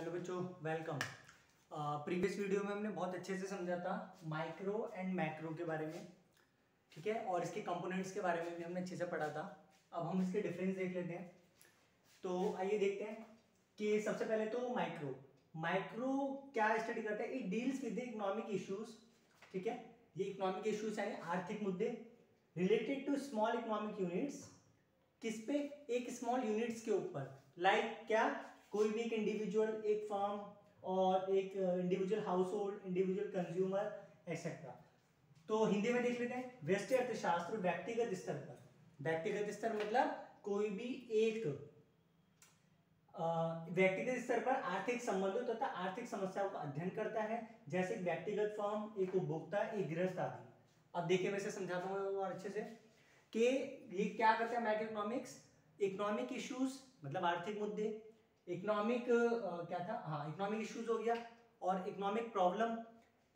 Hello बच्चों, welcome. Previous video में हमने बहुत अच्छे से समझा था माइक्रो एंड मैक्रो के बारे में, ठीक है, और इसके कंपोनेंट्स के बारे में भी हमने अच्छे से पढ़ा था। अब हम इसके डिफरेंस देख लेते हैं। तो आइए देखते हैं कि सबसे पहले तो माइक्रो क्या स्टडी करता है। It deals with the economic issues, ठीक है। ये इकोनॉमिक इश्यूज यानी आर्थिक मुद्दे related to small economic units. किस पे? एक स्मॉल यूनिट्स के ऊपर। लाइक क्या? कोई भी एक इंडिविजुअल, एक फर्म और एक individual house hold, individual consumer etcetera. तो हिंदी में देख लेते हैं। व्यष्टि अर्थशास्त्र व्यक्तिगत स्तर पर, व्यक्तिगत स्तर मतलब कोई भी एक व्यक्तिगत स्तर पर आर्थिक संबंधों तथा आर्थिक समस्याओं का अध्ययन करता है, जैसे व्यक्तिगत फर्म, एक उपभोक्ता, एक गृहस्थ आदि। अब देखिए, वैसे समझाता हूँ और अच्छे से कि ये क्या करता है मैक्रो इकोनॉमिक्स। इकोनॉमिक इश्यूज मतलब आर्थिक मुद्दे, इकोनॉमिक क्या था, हाँ इकोनॉमिक इश्यूज हो गया, और इकोनॉमिक प्रॉब्लम,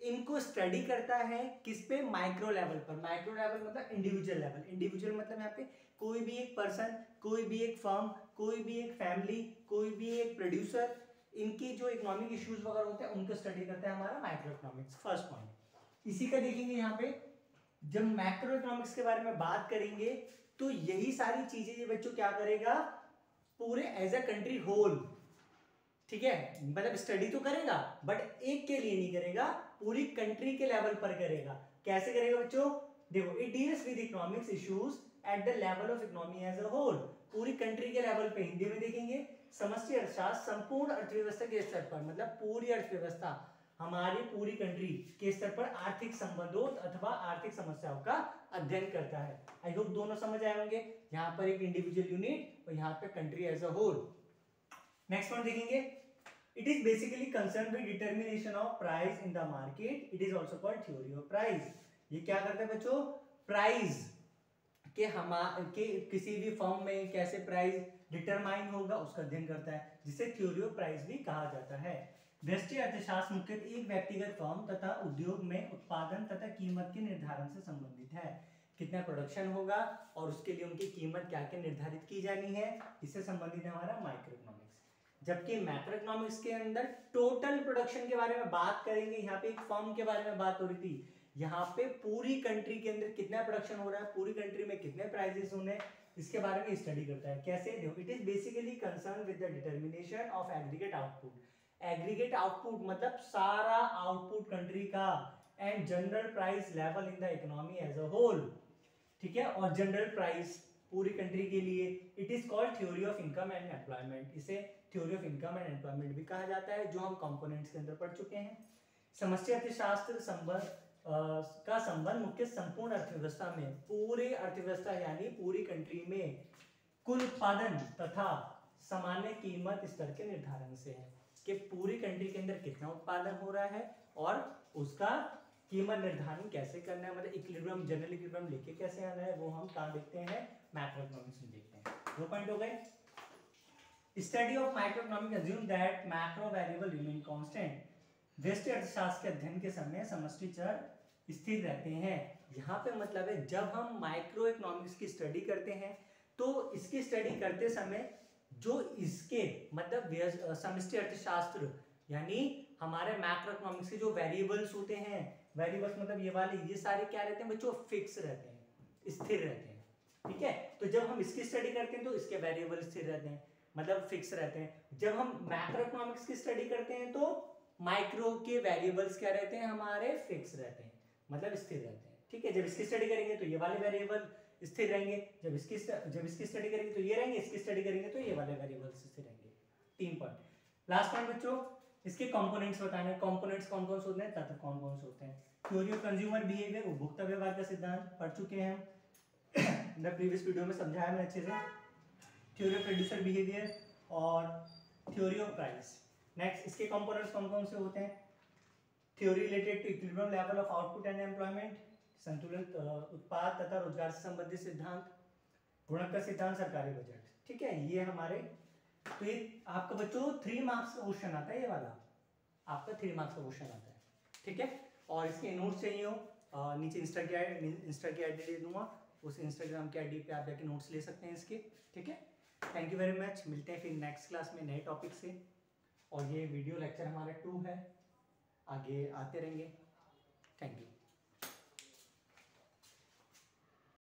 इनको स्टडी करता है किस पे? माइक्रो लेवल पर। माइक्रो लेवल मतलब इंडिविजुअल लेवल। इंडिविजुअल मतलब यहाँ पे कोई भी एक पर्सन, कोई भी एक फर्म, कोई भी एक फैमिली, कोई भी एक प्रोड्यूसर, इनकी जो इकोनॉमिक इश्यूज वगैरह होते हैं उनको स्टडी करता है हमारा माइक्रो इकोनॉमिक्स। फर्स्ट पॉइंट इसी का देखेंगे। यहाँ पे जब मैक्रो इकोनॉमिक्स के बारे में बात करेंगे तो यही सारी चीजें ये बच्चों क्या करेगा, पूरे एज अ कंट्री होल, ठीक है, मतलब स्टडी तो करेगा बट एक के लिए नहीं करेगा, पूरी कंट्री के लेवल पर करेगा। कैसे करेगा बच्चों? देखो, it deals with economics issues at the level of economy as a whole, पूरी कंट्री के लेवल पे। हिंदी में देखेंगे समष्टि अर्थशास्त्र संपूर्ण अर्थव्यवस्था के स्तर पर, मतलब पूरी अर्थव्यवस्था हमारी पूरी कंट्री के स्तर पर आर्थिक संबंधों अथवा आर्थिक समस्याओं का अध्ययन करता है। आई होप दोनों समझ आए होंगे, यहाँ पर एक इंडिविजुअल यूनिट और यहाँ पे country as a whole. Next point देखेंगे। It is basically concern with determination of price in the market. It is also called theory of price. ये क्या करता है बच्चों? प्राइस के किसी भी फर्म में कैसे प्राइस डिटरमाइन होगा उसका अध्ययन करता है, जिसे थ्योरी ऑफ प्राइस भी कहा जाता है। व्यष्टि अर्थशास्त्र मुख्यतः एक व्यक्तिगत फर्म तथा उद्योग में उत्पादन तथा कीमत के निर्धारण से संबंधित है। कितना प्रोडक्शन होगा और उसके लिए उनकी कीमत क्या क्या निर्धारित की जानी है, इससे संबंधित है हमारा माइक्रो इकोनॉमिक्स। जबकि मैक्रो इकोनॉमिक्स के अंदर टोटल प्रोडक्शन के बारे में बात करेंगे। यहाँ पे एक फर्म के बारे में बात हो रही थी, यहाँ पे पूरी कंट्री के अंदर कितना प्रोडक्शन हो रहा है, पूरी कंट्री में कितने प्राइजेस होने, इसके बारे में स्टडी करता है। कैसे? देखो, it is basically concern with the determination of aggregate output. Aggregate output मतलब सारा आउटपुट कंट्री का, and general price level in the economy as a whole, ठीक है, और जनरल प्राइस पूरी कंट्री के लिए। It is called theory of income and employment. इसे theory of income and employment भी कहा जाता है, जो हम कंपोनेंट्स के अंदर पढ़ चुके हैं। समष्टि अर्थशास्त्र का संबंध मुख्य संपूर्ण अर्थव्यवस्था में, पूरे अर्थव्यवस्था यानी पूरी कंट्री में कुल उत्पादन तथा सामान्य कीमत स्तर के निर्धारण से है, कि पूरी कंट्री के अंदर कितना उत्पादन हो रहा है और उसका कीमत निर्धारण कैसे करना है, मतलब इक्विलिब्रियम, जनरल इक्विलिब्रियम लेके कैसे आना है, वो हम कहाँ देखते हैं? मैक्रो इकोनॉमिक्स में देखते हैं। 2 पॉइंट हो गए। Study of micro economics assume that macro variable remain constant. व्यष्टि अर्थशास्त्र के अध्ययन के समय समष्टि चर स्थिर रहते हैं। यहाँ पे मतलब है जब हम माइक्रो इकोनॉमिक्स की स्टडी करते हैं तो इसकी स्टडी करते समय जो इसके मतलब समष्टि अर्थशास्त्र यानी हमारे मैक्रो इकोनॉमिक्स के जो वेरिएबल्स होते हैं, वेरिएबल्स मतलब ये वाले, ये सारे क्या रहते हैं बच्चों? फिक्स रहते हैं, स्थिर रहते हैं, ठीक है। तो जब हम इसकी स्टडी करते हैं तो इसके वेरिएबल स्थिर रहते हैं, मतलब फिक्स रहते हैं। जब हम मैक्रो इकोनॉमिक्स की स्टडी करते हैं तो माइक्रो के वेरिएबल्स क्या रहते हैं? हमारे फिक्स रहते हैं, मतलब स्थिर रहते हैं, ठीक है। जब इसकी स्टडी करेंगे तो ये वाले वेरिएबल स्थिर रहेंगे, जब इसकी स्टडी करेंगे तो ये रहेंगे, इसकी स्टडी करेंगे तो ये वाले वेरिएबल्स स्थिर रहेंगे। 3 पॉइंट। लास्ट पॉइंट बच्चों, इसके कंपोनेंट्स बताने। कंपोनेंट्स कौन कौन से होते हैं, तत्व कौन कौन से होते हैं। थ्योरी ऑफ कंज्यूमर बिहेवियर, उपभोक्ता व्यवहार का सिद्धांत पढ़ चुके हैं हम प्रीवियस वीडियो में समझाया मैंने अच्छे से। थ्योरी ऑफ प्रोड्यूसर बिहेवियर और थ्योरी ऑफ प्राइस। नेक्स्ट, इसके कंपोनेंट्स कौन कौन से होते हैं। Theory related to equilibrium level of output and employment, संतुलित उत्पाद तथा रोजगार से संबंधित सिद्धांत, गुणक का सिद्धांत, सरकारी बजट, ठीक है। ये हमारे, तो ये आपका बच्चों 3 मार्क्स का क्वेश्चन आता है, ये वाला आपका 3 मार्क्स का क्वेश्चन आता है, ठीक है। और इसके नोट्स चाहिए हो नीचे इंस्टा की आईडी दे दूंगा, उस इंस्टाग्राम की आईडी पे आप जाके नोट्स ले सकते हैं इसके, ठीक है। Thank you very much. मिलते हैं फिर नेक्स्ट क्लास में नए टॉपिक से। और ये वीडियो लेक्चर हमारा 2 है, आगे आते रहेंगे। Thank you.